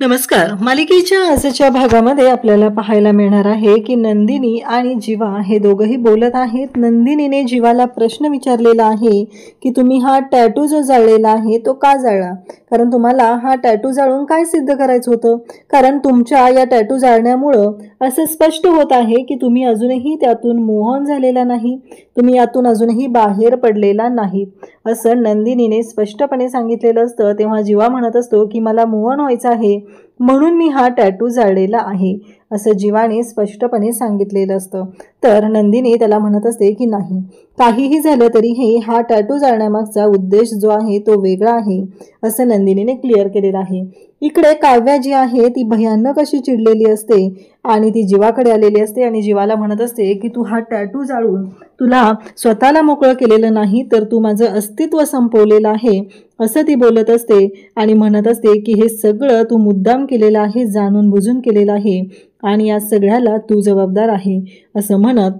नमस्कार. मालिकेच्या आजच्या भागामध्ये आपल्याला पाहायला मिळणार आहे की नंदिनी आणि जीवा हे दोघंही बोलत आहेत. नंदिनीने जीवाला प्रश्न विचारलेला आहे की तुम्ही हा टॅटू जो जाळलेला आहे तो का जाळला, कारण तुम्हाला हा टॅटू जाळून काय सिद्ध करायचं होतं. कारण तुमच्या या टॅटू जाळण्यामुळं असं स्पष्ट होत आहे की तुम्ही अजूनही त्यातून मूव्ह ऑन झालेला नाही, तुम्ही यातून अजूनही बाहेर पडलेला नाही असं नंदिनीने स्पष्टपणे सांगितलेलं असतं. तेव्हा जीवा म्हणत असतो की मला मूव्ह ऑन व्हायचं आहे म्हणून मी हा टॅटू जाळलेला आहे असं जीवाने स्पष्टपणे सांगितलेलं असतं. तर नंदिनी त्याला म्हणत असते की नाही, काहीही झालं तरीही हा टॅटू जाळण्यामागचा उद्देश जो आहे तो वेगळा आहे असं नंदिनीने क्लिअर केलेलं आहे. इकडे काव्या जी आहे ती भयानक अशी चिडलेली असते आणि ती जीवाकडे आलेली असते आणि जीवाला म्हणत असते की तू हा टॅटू जाळून तुला स्वतःला मोकळं केलेलं नाही तर तू माझं अस्तित्व संपवलेलं आहे असं ती बोलत असते आणि म्हणत असते की हे सगळं तू मुद्दाम केलेलं आहे, जाणून बुजून केलेलं आहे आणि या सगळ्याला तू जबाबदार आहे असं म्हणत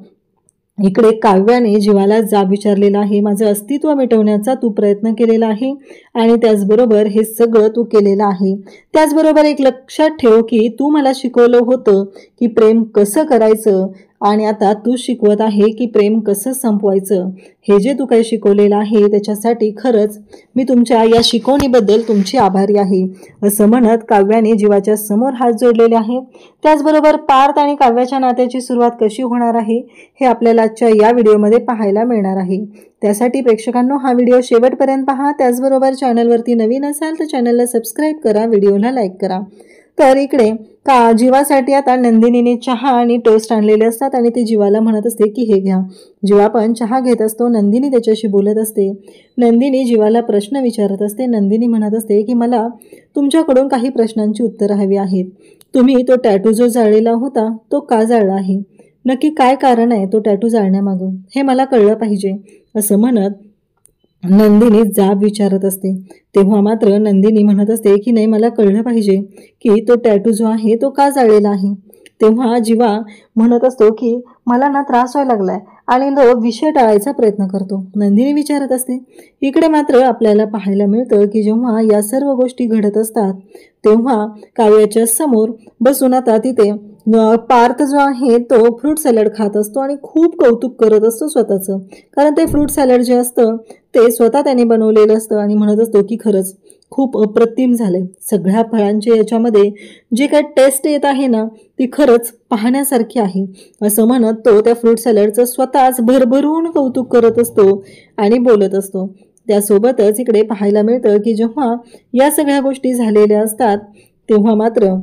इकडे काव्याने जीवाला जाब विचारलेला आहे. माझं अस्तित्व मिटवण्याचा तू प्रयत्न केलेला आहे आणि त्याचबरोबर हे सगळं तू केलेलं आहे. त्याचबरोबर एक लक्षात ठेव की तू मला शिकवलं होतं की प्रेम कसं करायचं आणि आता तू शिकवत आहे की प्रेम कसं संपवायचं. हे जे तू काही शिकवलेलं आहे त्याच्यासाठी खरंच मी तुमच्या या शिकवणीबद्दल तुमची आभारी आहे असं म्हणत काव्याने जीवाच्या समोर हात जोडलेले आहेत. त्याचबरोबर पार्थ आणि काव्याच्या नात्याची सुरुवात कशी होणार आहे हे आपल्याला आजच्या या व्हिडिओमध्ये पाहायला मिळणार आहे. त्यासाठी प्रेक्षकांनो हा व्हिडिओ शेवटपर्यंत पहा. त्याचबरोबर चॅनलवरती नवीन असाल तर चॅनलला सबस्क्राईब करा, व्हिडिओला लाईक करा. तर इकडे जीवासाठी आता नंदिनीने चहा आणि टोस्ट आणलेले असतात आणि ते जीवाला म्हणत असते की हे घ्या. जीवा पण चहा घेत असतो. नंदिनी त्याच्याशी बोलत असते. नंदिनी जीवाला प्रश्न विचारत असते. नंदिनी म्हणत असते की मला तुमच्याकडून काही प्रश्नांची उत्तरं हवी आहेत. तुम्ही तो टॅटू जो जाळलेला होता तो का जाळला आहे, नक्की काय कारण आहे तो टॅटू जाळण्यामागं, हे मला कळलं पाहिजे असं म्हणत नंदिनी जाब विचारत असते. तेव्हा मात्र नंदिनी म्हणत असते की नाही, मला कळलं पाहिजे की तो टॅटू जो आहे तो का जाळलेला आहे. तेव्हा जीवा म्हणत असतो की मला ना त्रास व्हायला लागलाय आणि तो विषय टाळायचा प्रयत्न करतो. नंदिनी विचारत असते. इकडे मात्र आपल्याला पाहायला मिळतं की जेव्हा या सर्व गोष्टी घडत असतात तेव्हा काव्याच्या समोर बसून आता तिथे पार्थ जो आहे तो फ्रूट सॅलड खात असतो आणि खूप कौतुक करत असतो स्वतःचं, कारण ते फ्रूट सॅलड जे असतं ते स्वतः त्याने बनवलेलं असतं आणि म्हणत असतो की खरंच खूप अप्रतिम झाले. सगळ्या फळांचे याच्यामध्ये जे काही टेस्ट येत आहे ना ती खरंच पाहण्यासारखी आहे असं म्हणत तो त्या फ्रूट सॅलडचं स्वतःच भरभरून कौतुक करत असतो आणि बोलत असतो. त्यासोबतच इकडे पाहायला मिळतं की जेव्हा या सगळ्या गोष्टी झालेल्या असतात तेव्हा मात्र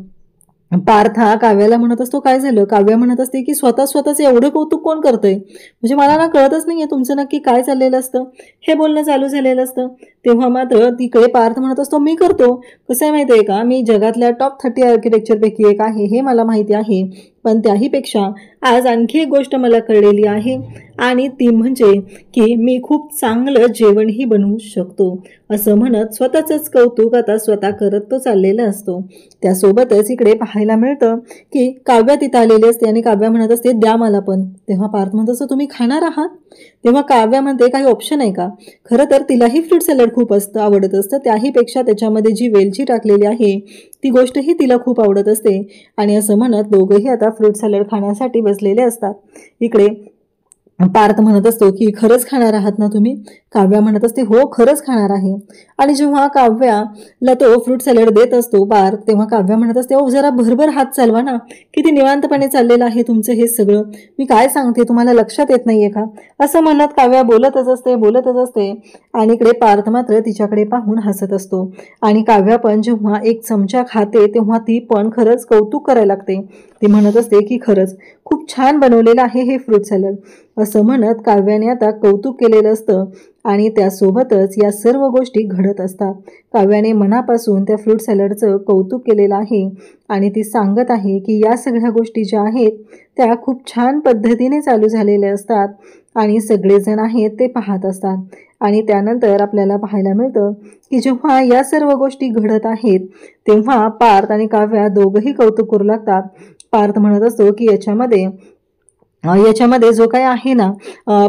पार्थ हा काव्याला म्हणत असतो काय झालं. काव्या म्हणत असते की स्वतःच एवढं कौतुक कोण करतंय, म्हणजे मला ना कळतच नाहीये तुमचं नक्की काय चाललेलं असतं. हे बोलणं चालू झालेलं असतं. तेव्हा मात्र तिकडे पार्थ म्हणत असतो मी करतो. कसं आहे माहिती आहे का, मी जगातल्या टॉप 30 आर्किटेक्चरपैकी एक आहे हे मला माहिती आहे, पण त्याहीपेक्षा आज आणखी एक गोष्ट मला कळलेली आहे आणि ती म्हणजे की मी खूप चांगलं जेवणही बनवू शकतो असं म्हणत स्वतःचंच कौतुक आता स्वतः करत तो चाललेला असतो. त्यासोबतच इकडे पाहायला मिळतं की काव्या तिथं आलेली असते आणि काव्या म्हणत असते द्या मला पण. तेव्हा पार्थ म्हणत असतो तुम्ही खाणार आहात. तेव्हा काव्या म्हणते काही ऑप्शन आहे का. खरं तर तिलाही फ्रूट सॅलड खूप आवडत असतं, त्याहीपेक्षा त्याच्यामध्ये जी वेलची टाकलेली आहे ती गोष्टही तिला खूप आवडत असते आणि असं म्हणत दोघंही आता फ्रूट सॅलड खाण्यासाठी बसलेले असतात. इकडे पार्थ म्हणत असतो की खरंच खाणार आहात ना तुम्ही. काव्या म्हणत असते हो खरंच खाणार आहे. आणि जेव्हा काव्याला तो फ्रूट सॅलड देत असतो पार्थ तेव्हा काव्या म्हणत असते हो जरा भरभर हात चालवा ना, किती निवांतपणे चाललेलं आहे तुमचं हे सगळं, मी काय सांगते तुम्हाला लक्षात येत नाहीये का असं म्हणत काव्या बोलतच असते आणि इकडे पार्थ मात्र तिच्याकडे पाहून हसत असतो. आणि काव्या पण जेव्हा एक चमचा खाते तेव्हा ती पण खरंच कौतुक करायला लागते. ती म्हणत असते की खरंच खूप छान बनवलेलं आहे हे फ्रूट सॅलड असं म्हणत काव्याने आता कौतुक केलेलं असतं आणि त्यासोबतच या सर्व गोष्टी घडत असतात. काव्याने मनापासून त्या फ्रूट सॅलडचं कौतुक केलेलं आहे आणि ती सांगत आहे की या सगळ्या गोष्टी ज्या आहेत त्या खूप छान पद्धतीने चालू झालेल्या असतात आणि सगळेजण आहेत ते पाहत असतात. आणि त्यानंतर आपल्याला पाहायला मिळतं की जेव्हा या सर्व गोष्टी घडत आहेत तेव्हा पार्थ आणि काव्या दोघंही कौतुक करू लागतात. पार्थ म्हणत असतो की याच्यामध्ये जो काही आहे ना,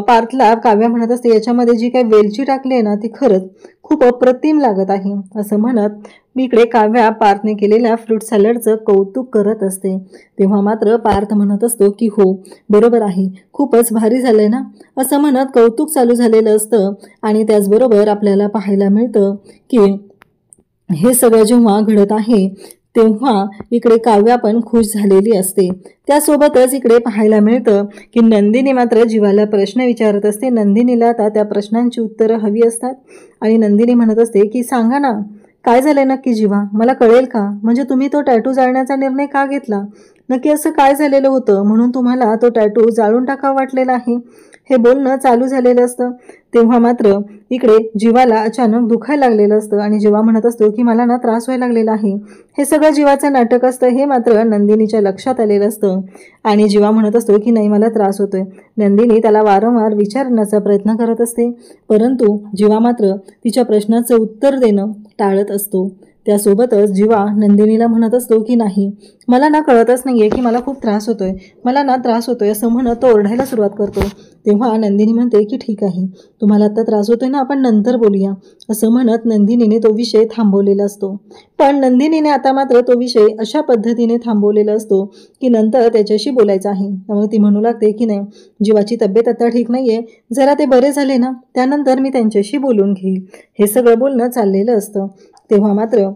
पार्थला काव्या म्हणत असते याच्यामध्ये जी काही वेलची टाकली आहे ना ती खरंच खूप अप्रतिम लागत आहे असं म्हणत इकडे काव्या पार्थने केलेल्या फ्रूट सॅलडचं कौतुक करत असते. तेव्हा मात्र पार्थ म्हणत असतो की हो बरोबर आहे, खूपच भारी झालंय ना असं म्हणत कौतुक चालू झालेलं असतं. आणि त्याचबरोबर आपल्याला पाहायला मिळतं की हे सगळं जेव्हा घडत आहे तेव्हा इकडे काव्या पण खुश झालेली असते. त्यासोबतच इकडे पाहायला मिळतं की नंदिनी मात्र जीवाला प्रश्न विचारत असते. नंदिनीला आता त्या प्रश्नांची उत्तरं हवी असतात आणि नंदिनी म्हणत असते की सांगा ना काय झालंय नक्की जीवा, मला कळेल का? म्हणजे तुम्ही तो टॅटू जाळण्याचा निर्णय का घेतला? नक्की असं काय झालेलं होतं म्हणून तुम्हाला तो टॅटू जाळून टाकावा वाटलेला आहे? हे बोलणं चालू झालेलं असतं. तेव्हा मात्र इकडे जीवाला अचानक दुखायला लागलेलं असतं आणि जीवा म्हणत असतो की मला ना त्रास व्हायला लागलेला आहे. हे सगळं जीवाचं नाटक असतं हे मात्र नंदिनीच्या लक्षात आलेलं असतं. आणि जीवा म्हणत असतो की नाही मला त्रास होतोय. नंदिनी त्याला वारंवार विचारण्याचा प्रयत्न करत असते, परंतु जीवा मात्र तिच्या प्रश्नाचं उत्तर देणं टाळत असतो. त्यासोबतच जीवा नंदिनीला म्हणत असतो की नाही मला ना कळतच नाहीये की मला खूप त्रास होतोय, मला ना त्रास होतोय असं म्हणत तो ओरडायला सुरुवात करतो. तेव्हा नंदिनी म्हणते की ठीक आहे, तुम्हाला आता त्रास होतोय ना, आपण नंतर बोलूया असं म्हणत नंदिनीने तो विषय थांबवलेला असतो. पण नंदिनीने आता मात्र तो विषय अशा पद्धतीने थांबवलेला असतो की नंतर त्याच्याशी बोलायचं आहे. त्यामुळे ती म्हणू लागते की नाही जीवाची तब्येत आता ठीक नाहीये, जरा ते बरे झाले ना त्यानंतर मी त्यांच्याशी बोलून घेईल. हे सगळं बोलणं चाललेलं असतं. तेव्हा मात्र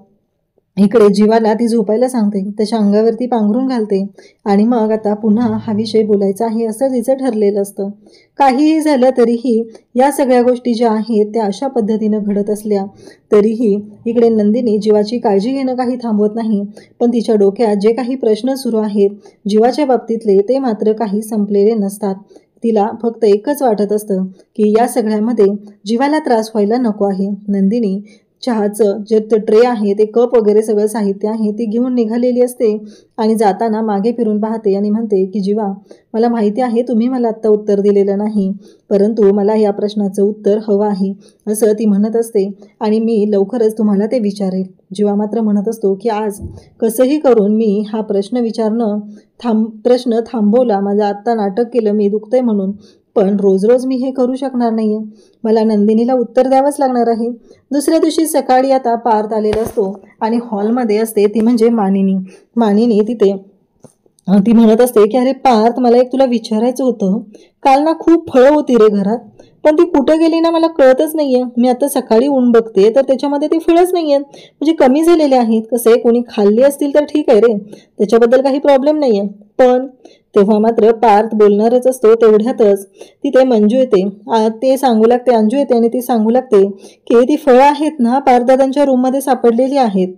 इकडे जीवाला ती झोपायला सांगते, त्याच्या अंगावरती पांघरून घालते आणि मग आता पुन्हा हा विषय बोलायचा आहे असं तिचं ठरलेलं असतं. काहीही झालं तरीही या सगळ्या गोष्टी ज्या आहेत त्या अशा पद्धतीनं घडत असल्या तरीही इकडे नंदिनी जीवाची काळजी घेणं काही थांबवत नाही. पण तिच्या डोक्यात जे काही प्रश्न सुरू आहेत जीवाच्या बाबतीतले ते मात्र काही संपलेले नसतात. तिला फक्त एकच वाटत असतं की या सगळ्यामध्ये जीवाला त्रास व्हायला नको आहे. नंदिनी चहाचं जे ट्रे आहे ते कप वगैरे सगळं साहित्य आहे ते घेऊन निघालेली असते आणि जाताना मागे फिरून पाहते आणि म्हणते की जीवा मला माहिती आहे तुम्ही मला आत्ता उत्तर दिलेलं नाही, परंतु मला या प्रश्नाचं उत्तर हवं आहे असं ती म्हणत असते आणि मी लवकरच तुम्हाला ते विचारेल. जीवा मात्र म्हणत असतो की आज कसंही करून मी हा प्रश्न थांबवला, माझं आत्ता नाटक केलं मी दुखतंय म्हणून, पण रोज रोज मी हे करू शकणार नाहीये, मला नंदिनीला उत्तर द्यावंच लागणार आहे. दुसऱ्या दिवशी सकाळी आता पार्थ आलेला असतो आणि हॉलमध्ये असते ती म्हणजे मानिनी तिथे ती म्हणत असते की अरे पार्थ मला एक तुला विचारायचं होतं, काल ना खूप फळं होती रे घरात, पण ती कुठं गेली ना मला कळतच नाहीये. मी आता सकाळी ऊन बघते तर त्याच्यामध्ये ती फळंच नाहीये, म्हणजे कमी झालेले आहेत. कसे कोणी खाल्ली असतील तर ठीक आहे रे, त्याच्याबद्दल काही प्रॉब्लेम नाहीये. पण तेव्हा मात्र पार्थ बोलणारच असतो तेवढ्यातच तिथे मंजू येते, ते सांगू लागते अंजू येते आणि ती सांगू लागते की ती फळं आहेत ना पार्थदादांच्या रूममध्ये सापडलेली आहेत.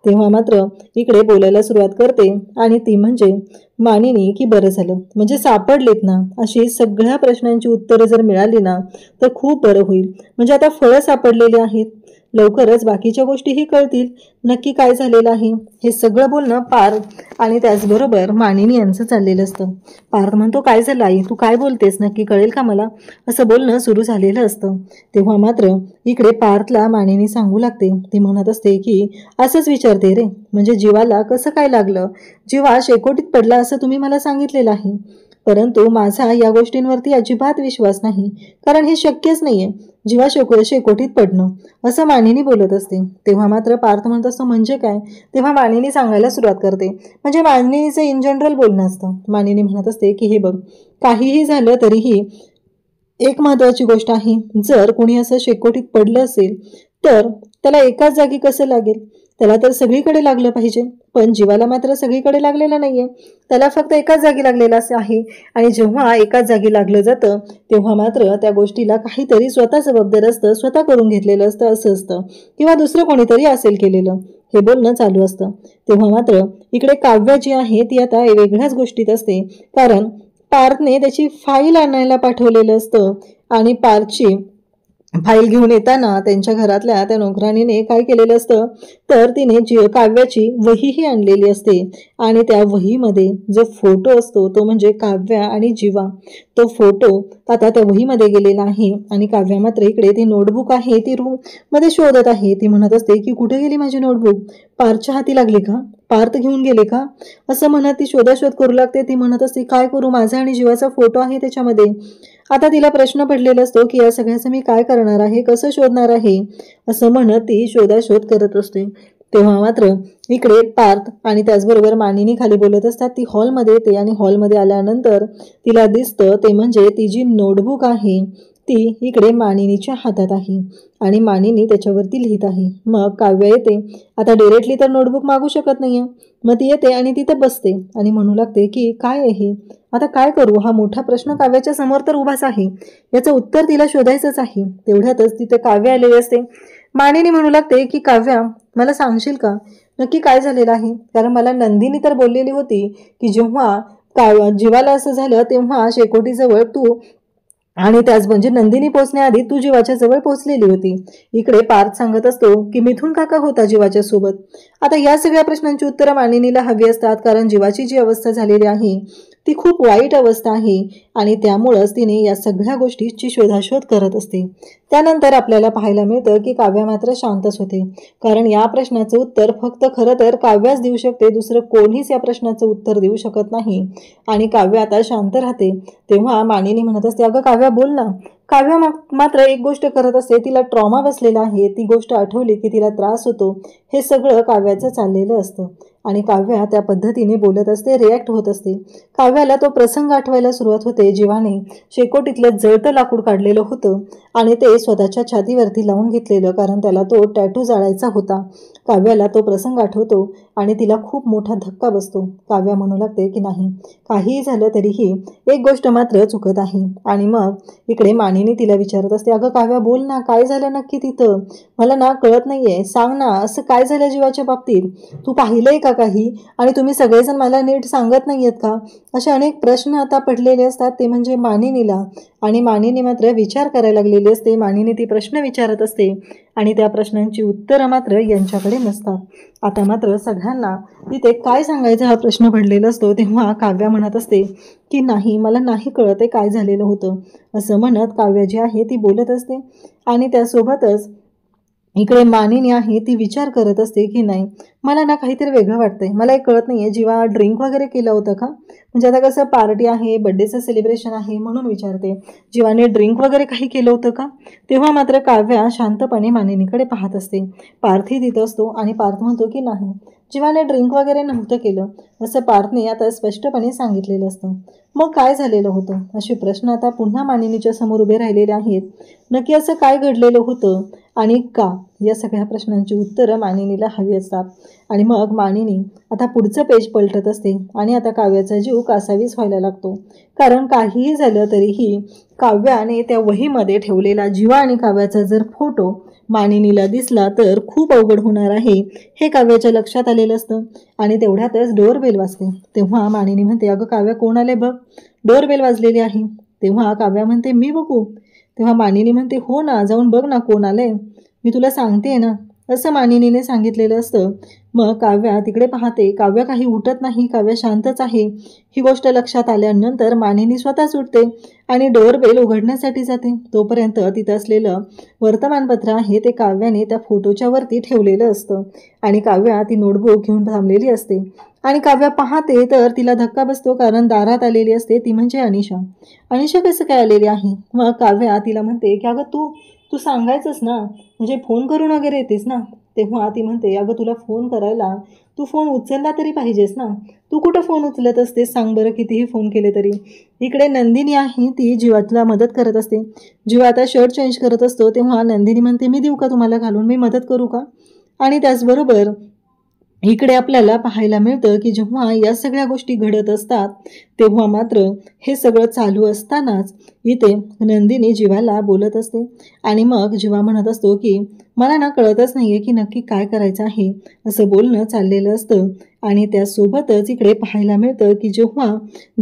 तेव्हा मात्र इकडे बोलायला सुरुवात करते आणि ती म्हणजे मानिनी की बरं झालं म्हणजे सापडलेत ना, अशी सगळ्या प्रश्नांची उत्तरं जर मिळाली ना तर खूप बरं होईल. म्हणजे आता फळं सापडलेली आहेत, लवकरच बाकीच्या गोष्टीही कळतील नक्की काय झालेलं आहे. हे सगळं बोलणं पार्थ आणि त्याचबरोबर मानिनी यांचं चाललेलं असतं. पार्थ म्हणतो काय झालं आई, तू काय बोलतेस, नक्की कळेल का मला, असं बोलणं सुरू झालेलं असतं. तेव्हा मात्र इकडे पार्थला मानिनी सांगू लागते, ती म्हणत असते की असंच विचारते रे, म्हणजे जीवाला कसं काय लागलं, जीवा शेकोटीत पडला असं तुम्ही मला सांगितलेलं आहे, परंतु माझा या गोष्टींवरती अजिबात विश्वास नाही, कारण हे शक्यच नाहीये जीवा शेकोटीत पडणं, असं मानिनी बोलत असते. तेव्हा मात्र पार्थ म्हणत असतो म्हणजे काय, तेव्हा मानिनी सांगायला सुरुवात करते, म्हणजे मानिनीचं इन जनरल बोलणं असतं. मानिनी म्हणत असते की हे बघ काहीही झालं तरीही एक महत्त्वाची गोष्ट आहे, जर कोणी असं शेकोटीत पडलं असेल तर त्याला एकाच जागी कसं लागेल, त्याला तर सगळीकडे लागलं पाहिजे, पण जीवाला मात्र सगळीकडे लागलेलं नाहीये, त्याला फक्त एकाच जागी लागलेलं असं आहे. आणि जेव्हा एकाच जागी लागलं जातं तेव्हा मात्र त्या गोष्टीला काहीतरी स्वतः जबाबदार असतं, स्वतः करून घेतलेलं असतं असं असतं, किंवा दुसरं कोणीतरी असेल केलेलं, हे बोलणं चालू असतं. तेव्हा मात्र इकडे काव्या जी आहे ती आता वेगळ्याच गोष्टीत असते, कारण पार्थने त्याची फाईल आणायला पाठवलेलं असतं आणि पार्थची फाईल घेऊन येताना त्यांच्या घरातल्या त्या नोकराणीने काय केलेलं असतं तर तिने काव्याची वहीही आणलेली असते आणि त्या वहीमध्ये जो फोटो असतो तो म्हणजे काव्या आणि जीवा, तो फोटो आता त्या वहीमध्ये गेलेला आहे. आणि काव्या मात्र इकडे ती नोटबुक आहे ती रूम मध्ये शोधत आहे. ती म्हणत असते की कुठे गेली माझी नोटबुक, पार्थच्या हाती लागली का, पार्थ घेऊन गेले का असं म्हणत ती शोधाशोध करू लागते. ती म्हणत असते काय करू, माझा आणि जीवाचा फोटो आहे त्याच्यामध्ये. आता तिला प्रश्न पडलेला असतो की या सगळ्याचं मी काय करणार आहे, कसं शोधणार आहे असं म्हणत ती शोधाशोध करत असते. तेव्हा मात्र इकडे पार्थ आणि त्याचबरोबर मानिनी खाली बोलत असतात. ती हॉलमध्ये येते आणि हॉलमध्ये आल्यानंतर तिला दिसतं ते म्हणजे ती जी नोटबुक आहे ती इकडे मानिनीच्या हातात आहे आणि मानिनी त्याच्यावरती लिहित आहे. मग काव्य येते. आता डायरेक्टली तर नोटबुक मागू शकत नाहीये. मग ती येते आणि तिथे बसते आणि म्हणू लागते की काय आहे, आता काय करू, हा मोठा प्रश्न काव्याच्या समोर तर उभाच आहे, याचं उत्तर तिला शोधायचंच आहे. तेवढ्यातच तिथे काव्य आलेली असते. मानिनी म्हणू लागते की काव्या, मला सांगशील का नक्की काय झालेलं आहे, कारण मला नंदिनी तर बोललेली होती की जेव्हा जीवाला असं झालं तेव्हा शेकोटीजवळ तू आणि त्याच म्हणजे नंदिनी पोहोचण्याआधी तू जीवाच्या जवळ पोहोचलेली होती. इकडे पार्थ सांगत असतो की मिथुन काका होता जीवाच्या सोबत. आता या सगळ्या प्रश्नांची उत्तरं मानिनीला हवी असतात, कारण जीवाची जी अवस्था झालेली आहे ती खूप वाईट अवस्था आहे आणि त्यामुळंच तिने या सगळ्या गोष्टीची शोधाशोध करत असते. त्यानंतर आपल्याला पाहायला मिळतं की काव्या मात्र शांतच होते, कारण या प्रश्नाचं उत्तर फक्त खरं तर काव्याच देऊ शकते, दुसरं कोणीच या प्रश्नाचं उत्तर देऊ शकत नाही. आणि काव्य आता शांत राहते. तेव्हा मानिनी म्हणत असते अगं काव्या बोल ना. काव्य मात्र एक गोष्ट करत असते, तिला ट्रॉमा बसलेला आहे, ती गोष्ट आठवली की तिला त्रास होतो. हे सगळं काव्याचं चाललेलं असतं आणि काव्या त्या पद्धतीने बोलत असते, रिॲक्ट होत असते. काव्याला तो प्रसंग आठवायला सुरुवात होते. जीवाने शेकोटीतलं जळतं लाकूड काढलेलं होतं आणि ते स्वतःच्या छातीवरती लावून घेतलेलं, कारण त्याला तो टॅटू जाळायचा होता. काव्याला तो प्रसंग आठवतो आणि तिला खूप मोठा धक्का बसतो. काव्या म्हणू लागते की नाही, काहीही झालं तरीही एक गोष्ट मात्र चुकत आहे. आणि मग इकडे मानिनी तिला विचारत असते अगं काव्या बोल ना, काय झालं नक्की तिथं, मला ना कळत नाहीये, सांग ना, असं काय झालं जीवाच्या बाबतीत, तू पाहिलंय का काही, आणि तुम्ही सगळेजण मला नीट सांगत नाहीयेत का. असे अनेक प्रश्न आता पडलेले असतात ते म्हणजे मानिनीला. आणि मानिनी मात्र विचार करायला लागलेली असते. मानिनी ती प्रश्न विचारत असते आणि त्या प्रश्नांची उत्तरं मात्र यांच्याकडे नसतात. आता मात्र सगळ्यांना तिथे काय सांगायचं हा प्रश्न पडलेला असतो. तेव्हा काव्या म्हणत असते की नाही, मला नाही कळत आहे काय झालेलं होतं असं म्हणत काव्या जी आहे ती बोलत असते. आणि त्यासोबतच इकडे मानिनी आहे ती विचार करत असते की नाही, मला ना काहीतरी वेगळं वाटतंय, मला एक कळत नाहीये, जीवा ड्रिंक वगैरे केलं होतं का, म्हणजे आता कसं पार्टी आहे, बड्डेचं सेलिब्रेशन आहे म्हणून विचारते, जीवाने ड्रिंक वगैरे काही केलं होतं का. तेव्हा मात्र काव्या शांतपणे मानिनीकडे पाहत असते. पार्थही तिथं असतो आणि पार्थ म्हणतो की नाही, जीवाने ड्रिंक वगैरे नव्हतं केलं असं पार्थने आता स्पष्टपणे सांगितलेलं असतं. मग काय झालेलं होतं, असे प्रश्न आता पुन्हा मानिनीच्या समोर उभे राहिलेले आहेत. नक्की असं काय घडलेलं होतं आणि का, या सगळ्या प्रश्नांची उत्तरं मानिनीला हवी असतात. आणि मग मानिनी आता पुढचं पेज पलटत असते आणि आता काव्याचा जीव कासावीस व्हायला लागतो, कारण काहीही झालं तरीही काव्याने त्या वहीमध्ये ठेवलेला जीवा आणि काव्याचा जर फोटो मानिनीला दिसला तर खूप अवघड होणार आहे हे काव्याच्या लक्षात आलेलं असतं. आणि तेवढ्यातच डोअरबेल वाजते. तेव्हा मानिनी म्हणते अगं काव्या कोण आले बघ, डोअरबेल वाजलेली आहे. तेव्हा काव्या म्हणते मी बघू. तेव्हा मानिनी म्हणते हो ना, जाऊन बघ ना कोण आले, मी तुला सांगते ना, असं मानिनीने सांगितलेलं असतं. मग काव्या तिकडे पाहते, काव्य काही उठत नाही, काव्य शांतच आहे. ही गोष्ट लक्षात आल्यानंतर मानिनी स्वतःच उठते आणि डोअरबेल उघडण्यासाठी जाते. तोपर्यंत तिथं असलेलं वर्तमानपत्र आहे ते काव्याने त्या फोटोच्या वरती ठेवलेलं असतं आणि काव्या ती नोटबुक घेऊन थांबलेली असते. आणि काव्या पाहते तर तिला धक्का बसतो, कारण दारात आलेली असते ती म्हणजे अनिशा. अनिशा कसं काय आलेली आहे. मग काव्या तिला म्हणते की अगं तू सांगायचंच ना, म्हणजे फोन करून वगैरे येतेस ना. तेव्हा ती म्हणते अगं तुला फोन करायला तू फोन उचलला तरी पाहिजेस ना, तू कुठं फोन उचलत असतेस सांग बरं, कितीही फोन केले तरी. इकडे नंदिनी आहे ती जीवाला मदत करत असते. जीवा आता शर्ट चेंज करत असतो. तेव्हा नंदिनी म्हणते मी देऊ का तुम्हाला घालून, मी मदत करू का. आणि त्याचबरोबर इकडे आपल्याला पाहायला मिळतं की जेव्हा या सगळ्या गोष्टी घडत असतात तेव्हा मात्र हे सगळं चालू असतानाच इथे नंदिनी जीवाला बोलत असते. आणि मग जीवा म्हणत असतो की मला ना कळतच नाहीये की नक्की काय करायचं आहे, असं बोलणं चाललेलं असतं. आणि त्यासोबतच इकडे पाहायला मिळतं की जेव्हा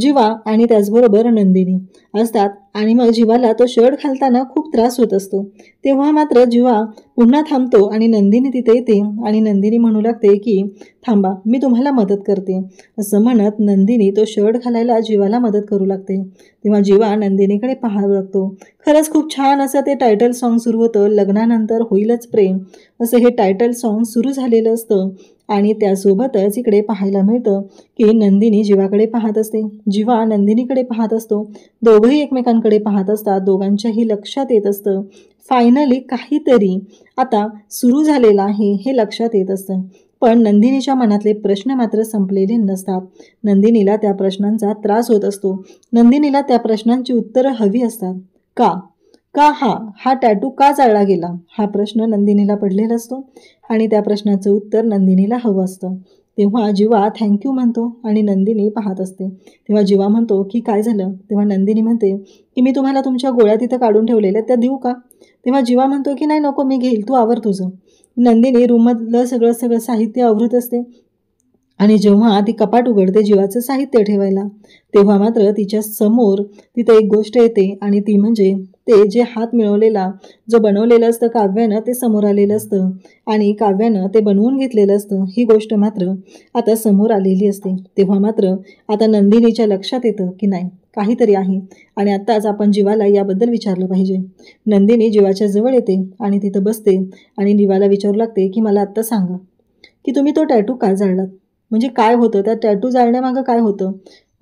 जीवा आणि त्याचबरोबर नंदिनी असतात आणि मग जीवाला तो शर्ट घालताना खूप त्रास होत असतो. तेव्हा मात्र जीवा पुन्हा थांबतो आणि नंदिनी तिथे येते आणि नंदिनी म्हणू लागते की थांबा, मी तुम्हाला मदत करते, असं म्हणत नंदिनी तो शर्ट घालायला जीवाला मदत करू लागते. तेव्हा जीवा नंदिनीकडे पाहावं लागतो. खरंच खूप छान असं ते टायटल सॉन्ग सुरू होतं, लग्नानंतर होईलच प्रेम असं हे टायटल सॉन्ग सुरू झालेलं असतं. आणि त्यासोबतच इकडे पाहायला मिळतं की नंदिनी जीवाकडे पाहत असते, जीवा नंदिनीकडे पाहत असतो. दोघंही एकमेकांकडे पाहत असतात. दोघांच्याही लक्षात येत असतं फायनली काहीतरी आता सुरू झालेलं आहे हे लक्षात येत असतं. पण नंदिनीच्या मनातले प्रश्न मात्र संपलेले नसतात. नंदिनीला त्या प्रश्नांचा त्रास होत असतो. नंदिनीला त्या प्रश्नांची उत्तरं हवी असतात. का का हा टॅटू का जाळला गेला हा प्रश्न नंदिनीला पडलेला असतो आणि त्या प्रश्नाचं उत्तर नंदिनीला हवं असतं. तेव्हा जीवा थँक्यू म्हणतो आणि नंदिनी पाहत असते. तेव्हा जीवा म्हणतो की काय झालं. तेव्हा नंदिनी म्हणते की मी तुम्हाला तुमच्या गोळ्या तिथं काढून ठेवलेल्या त्या देऊ का. तेव्हा जीवा म्हणतो की नाही नको, मी घेईल, तू आवर तुझं. नंदिनी रूममधलं सगळं साहित्य आवरत असते आणि जेव्हा ती कपाट उघडते जीवाचं साहित्य ठेवायला, तेव्हा मात्र तिच्या समोर तिथं एक गोष्ट येते आणि ती म्हणजे ते जे हात मिळवलेला जो बनवलेलं असतं काव्यानं ते समोर आलेलं असतं आणि काव्यानं ते बनवून घेतलेलं असतं. ही गोष्ट मात्र आता समोर आलेली असते. तेव्हा मात्र आता नंदिनीच्या लक्षात येतं की नाही काहीतरी आहे आणि आत्ताच आपण जीवाला याबद्दल विचारलं पाहिजे. नंदिनी जीवाच्या जवळ येते आणि तिथं बसते आणि जीवाला विचारू लागते की मला आत्ता सांगा की तुम्ही तो टॅटू का जाळलात. म्हणजे काय होतं त्या टॅटू जाळण्यामागं काय होतं.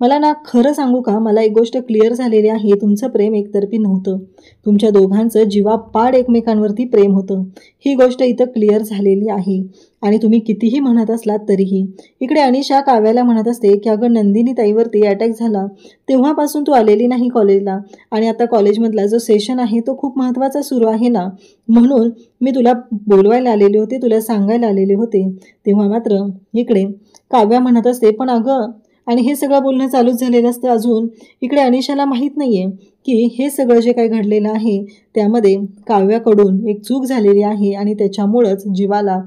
मला ना खरं सांगू का, मला एक गोष्ट क्लिअर झालेली आहे, तुमचं प्रेम एकतर्फी नव्हतं. तुमच्या दोघांचं जीवापाड एकमेकांवरती प्रेम होतं. ही गोष्ट इथं क्लिअर झालेली आहे आणि तुम्ही कितीही म्हणत असलात तरीही. इकडे अनिशा काव्याला म्हणत असते की अगं नंदिनी ताईवरती अटॅक झाला तेव्हापासून तू आलेली नाही कॉलेजला आणि आता कॉलेजमधला जो सेशन आहे तो खूप महत्त्वाचा सुरू आहे ना, म्हणून मी तुला बोलवायला आलेले होते, तुला सांगायला आलेले होते. तेव्हा मात्र इकडे काव्या म्हणत असते पण अगं, आणि हे सगळं बोलणं चालूच झालेलं असतं. अजून इकडे अनिशाला माहीत नाही आहे की हे सगळं जे काही घडलेलं आहे त्यामध्ये काव्याकडून एक चूक झालेली आहे आणि त्याच्यामुळंच जीवाला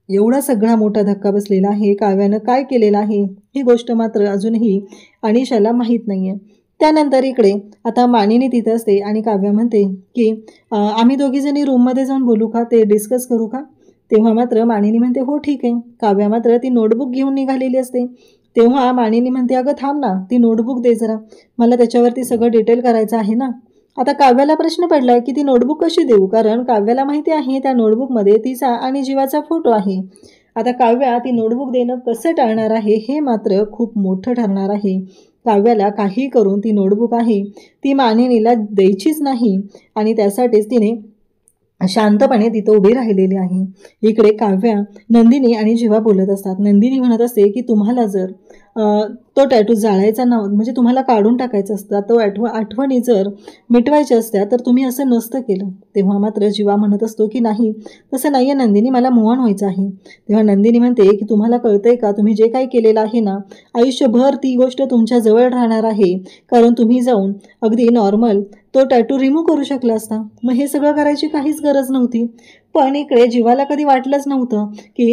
एवढा सगळा मोठा धक्का बसलेला आहे. काव्यानं काय केलेलं आहे ही गोष्ट मात्र अजूनही अनिशाला माहीत नाही आहे. त्यानंतर इकडे आता मानिनी तिथं असते आणि काव्या म्हणते की आम्ही दोघीजणी रूममध्ये जाऊन बोलू का, ते डिस्कस करू का. तेव्हा मात्र मानिनी म्हणते हो ठीक आहे. काव्या मात्र ती नोटबुक घेऊन निघालेली असते. तेव्हा मानिनी म्हणते अगं थांब ना, ती नोटबुक दे जरा, मला त्याच्यावरती सगळं डिटेल करायचं आहे ना. आता काव्याला प्रश्न पडलाय की ती नोटबुक कशी देऊ, कारण काव्याला माहिती आहे त्या नोटबुकमध्ये तिचा आणि जीवाचा फोटो आहे. आता काव्या ती नोटबुक देणं कसं टाळणार आहे हे मात्र खूप मोठं ठरणार आहे. काव्याला काही करून ती नोटबुक आहे ती मानिनीला द्यायचीच नाही आणि त्यासाठीच तिने शांतपणे तिथं उभी राहिलेली आहे. इकडे काव्या, नंदिनी आणि जीवा बोलत असतात. नंदिनी म्हणत असते की तुम्हाला जर तो टॅटू जाळायचा म्हणजे तुम्हाला काढून टाकायचा असता, तो आठवणी जर मिटवायच्या असत्या तर तुम्ही असं नसतं केलं. तेव्हा मात्र जीवा म्हणत असतो की नाही तसं नाही आहे नंदिनी, मला मूव्ह ऑन व्हायचं आहे. तेव्हा नंदिनी म्हणते की तुम्हाला कळतंय का, तुम्ही जे काही केलेलं आहे ना आयुष्यभर ती गोष्ट तुमच्या जवळ राहणार आहे, कारण तुम्ही जाऊन अगदी नॉर्मल तो टॅटू रिमूव्ह करू शकला असता. मग हे सगळं करायची काहीच गरज नव्हती. पण इकडे जीवाला कधी वाटलंच नव्हतं की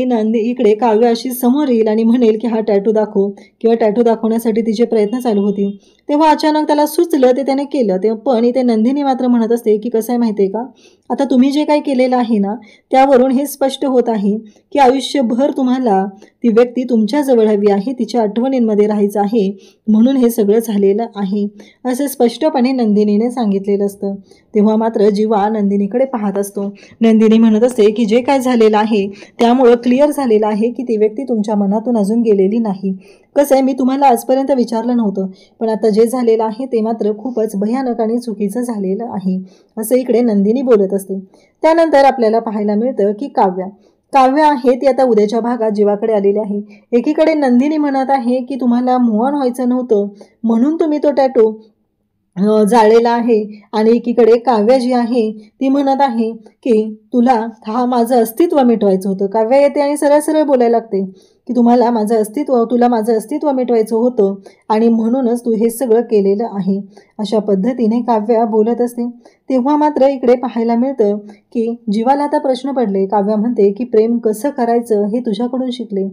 इकडे काव्य अशी समोर येईल आणि म्हणेल की हा टॅटू दाखव किंवा टॅटू दाखवण्यासाठी तिचे प्रयत्न चालू होतील. तेव्हा अचानक त्याला सुचलं ते त्याने केलं. ते पण इथे नंदिनी मात्र म्हणत असते की कसं आहे माहिती आहे का, आता तुम्ही जे काही केलेलं आहे ना त्यावरून हे स्पष्ट होत आहे की आयुष्यभर तुम्हाला ती व्यक्ती तुमच्याजवळ हवी आहे, तिच्या आठवणींमध्ये राहायचं आहे, म्हणून हे सगळं झालेलं आहे असं स्पष्टपणे नंदिनीने सांगितलेलं असतं. तेव्हा मात्र जीवा नंदिनीकडे पाहत असतो. नंदिनी म्हणत असते की जे काय झालेलं आहे त्यामुळं क्लिअर झालेलं आहे की ती व्यक्ती तुमच्या मनातून अजून गेलेली नाही. कसं आहे, मी तुम्हाला आजपर्यंत विचारलं नव्हतं, पण आता जे झालेलं आहे ते मात्र खूपच भयानक आणि चुकीचं झालेलं आहे असं इकडे नंदिनी बोलत असते. त्यानंतर आपल्याला पाहायला मिळतं की काव्य आहे ती आता उद्याच्या भागात जीवाकडे आलेली आहे. एकीकडे नंदिनी म्हणत आहे की तुम्हाला मूव्ह ऑन व्हायचं नव्हतं म्हणून तुम्ही तो टॅटू जाळलेला आहे आणि एकीकडे काव्य जी आहे ती म्हणत आहे की तुला माझं अस्तित्व मिटवायचं होतं. काव्य येते आणि सरळ सरळ बोलायला लागते की तुला माझं अस्तित्व मिटवायचं होतं आणि म्हणूनच तू हे सगळं केलेलं आहे. अशा पद्धतीने काव्या बोलत असते. तेव्हा मात्र इकडे पाहायला मिळतं की जीवाला आता प्रश्न पडले. काव्या म्हणते की प्रेम कसं करायचं हे तुझ्याकडून शिकले,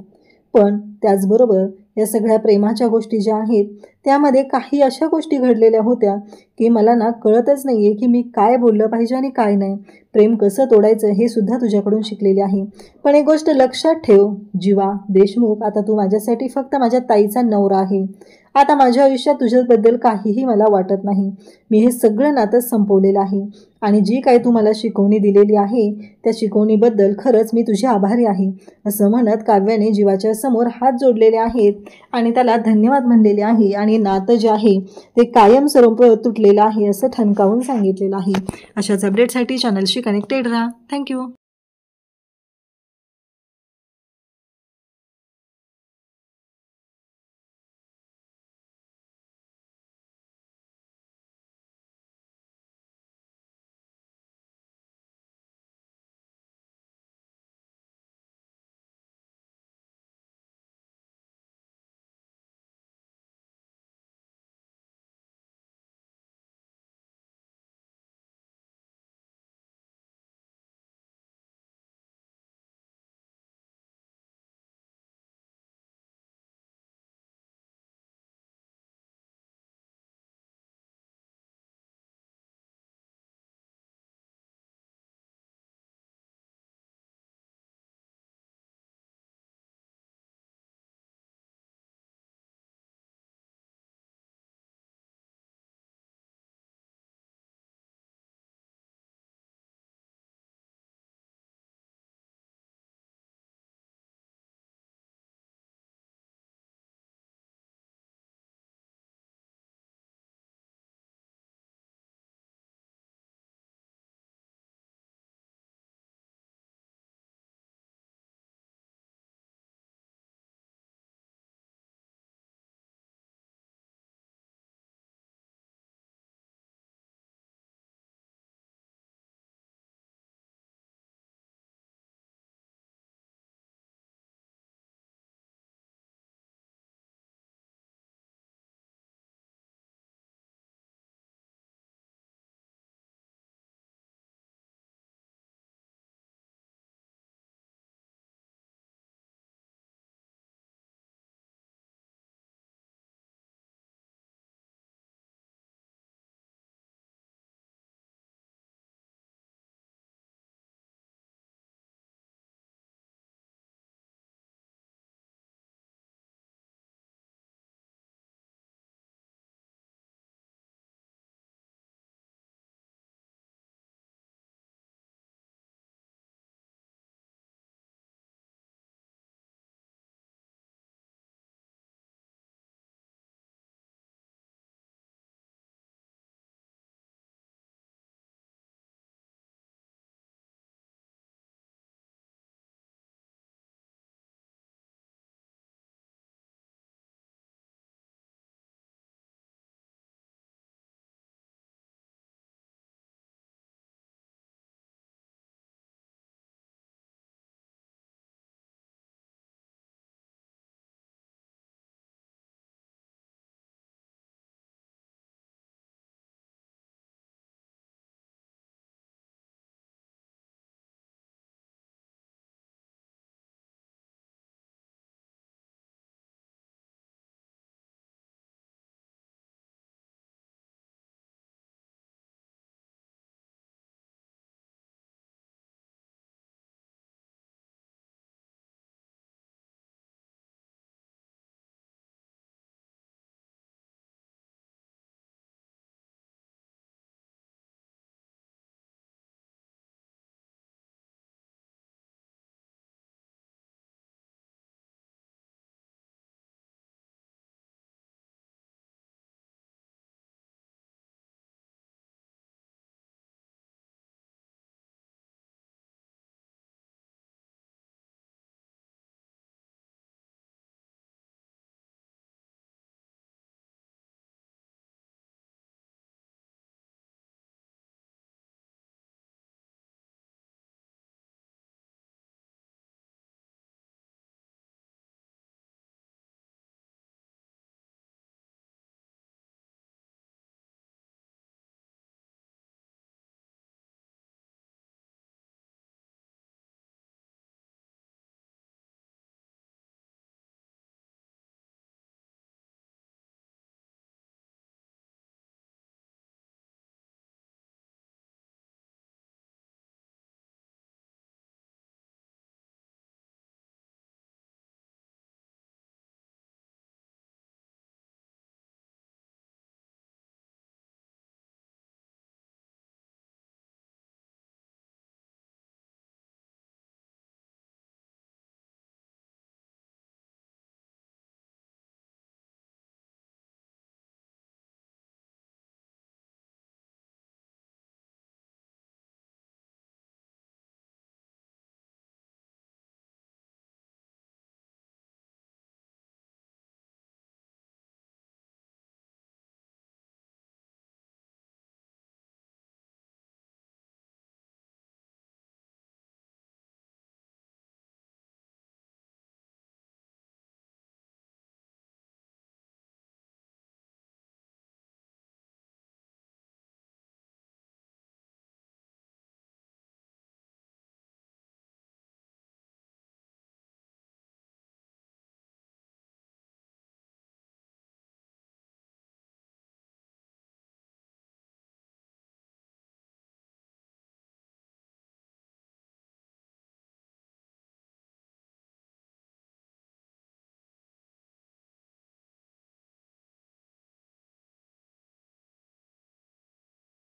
पण त्याचबरोबर या सगळ्या प्रेमाच्या गोष्टी ज्या आहेत त्यामध्ये काही अशा गोष्टी घडलेल्या होत्या की मला ना कळतच नाही आहे की मी काय बोललं पाहिजे आणि काय नाही. प्रेम कसं तोडायचं हे सुद्धा तुझ्याकडून शिकलेले आहे. पण एक गोष्ट लक्षात ठेव जीवा देशमुख, आता तू माझ्यासाठी फक्त माझ्या ताईचा नवरा आहे आता माझ्या आयुष्यात तुझ्याबद्दल काहीही मला वाटत नाही. मी हे सगळं नातं संपवलेलं आहे आणि जी काही तू मला शिकवणी दिलेली आहे त्या शिकवणीबद्दल खरंच मी तुझी आभारी आहे. असं म्हणत काव्याने जीवाच्या समोर हात जोडलेले आहेत आणि त्याला धन्यवाद म्हणलेले आहे आणि नातं जे आहे ते कायमस्वरूपी तुटलेलं आहे असं ठणकावून सांगितलेलं आहे. अशाच अपडेटसाठी चॅनलशी कनेक्टेड राहा. थँक्यू.